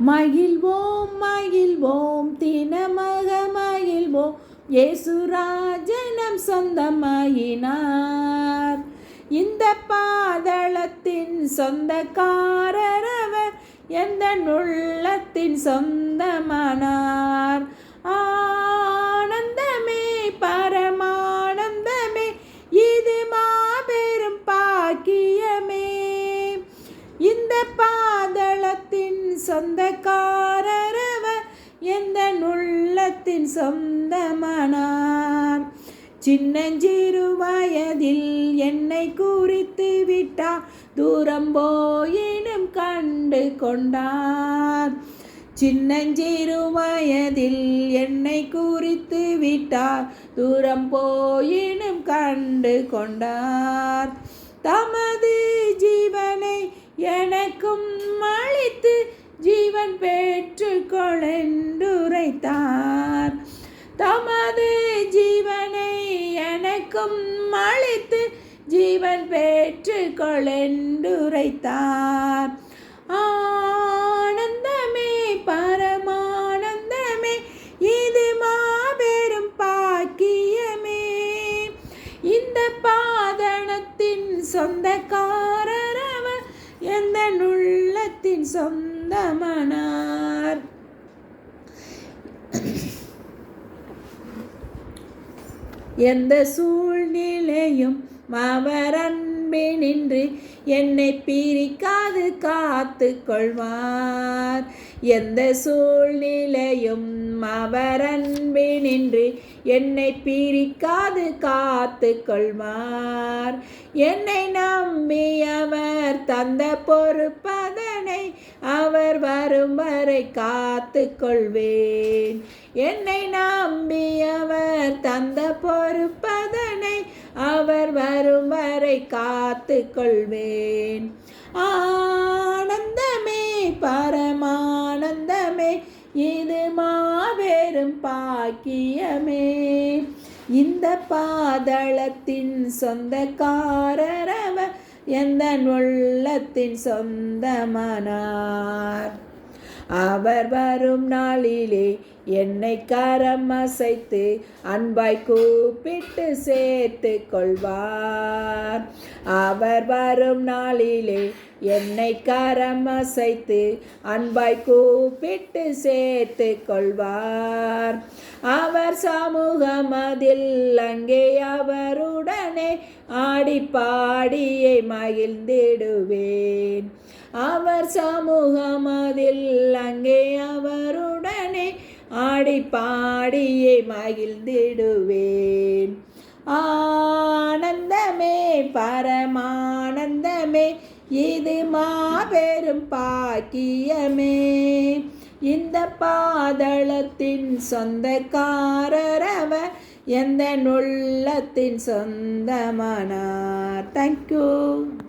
மகிழ்வோம் மகிழ்வோம் தினமக மகிழ்வோம் இயேசுராஜனம் சொந்தமாயினார். இந்த பாதளத்தின் சொந்தக்காரர் அவர், எந்த உள்ளத்தின் சொந்தமானார். ஆனந்தமே பரமானந்தமே, இது மாபெரும் பாக்கியமே. இந்த பாதளத்தின் சொந்தக்காரர் அவர், எந்த உள்ளத்தின் சொந்தமானார். சின்னஞ்சிறு வயதில் என்னை குறித்து விட்டார், தூரம் போயினும் கண்டு கொண்டார். சின்னஞ்சிறு வயதில் என்னை குறித்து விட்டார், தூரம் போயினும் கண்டு கொண்டார். தமது ஜீவனை எனக்கும் அளித்து ஜீவன் பெற்றுக்கொள்ளென்றுரைத்தார். தமது ஜீவனை எனக்கும் அளித்து ஜீவன் பெற்றுக்கொள்ளென்றுரைத்தார். ஆனந்தமே பரமானந்தமே, இது மாபெரும் பாக்கியமே. இந்த பாதளத்தின் சொந்தக்காரர் அவர், எந்த உள்ளத்தின் சொந்தமானார். எந்த சூழ்நிலையும் அவர் அன்பினின்று என்னை பிரிக்காது காத்து கொள்வார். எந்த சூழ்நிலையும் அவர் அன்பினின்று என்னை பிரிக்காது காத்து கொள்வார். என்னை நம்பி அவர் தந்த பொறுப்பதனை அவர் வரும் வரை காத்து கொள்வேன். என்னை நம்பி அவர் தந்த பொறுப்பதனை அவர் வரும் வரை காத்து கொள்வேன். ஆனந்தமே பரமானந்தமே, இது மாபெரும் பாக்கியமே. இந்த பாதளத்தின் சொந்தக்காரர் அவர், எந்த உள்ளத்தின் சொந்தமானார். அவர் வரும் நாளிலே என்னை கரம் அசைத்து அன்பாய் கூப்பிட்டு சேர்த்து கொள்வார். அவர் வரும் நாளிலே என்னை கரம் அசைத்து அன்பாய் கூப்பிட்டு சேர்த்து கொள்வார். அவர் சமூகமதில் அங்கே அவருடனே ஆடி பாடியை மகிழ்ந்திடுவேன். அவர் சமூகமதில் அங்கே அவருடனே ஆடி பாடியை மகிழ்ந்திடுவேன். ஆனந்தமே பரமானந்தமே, இது மாபெரும் பாக்கியமே. இந்த பாதளத்தின் சொந்தக்காரர் அவர், எந்த உள்ளத்தின் சொந்தமானார். தேங்க்யூ.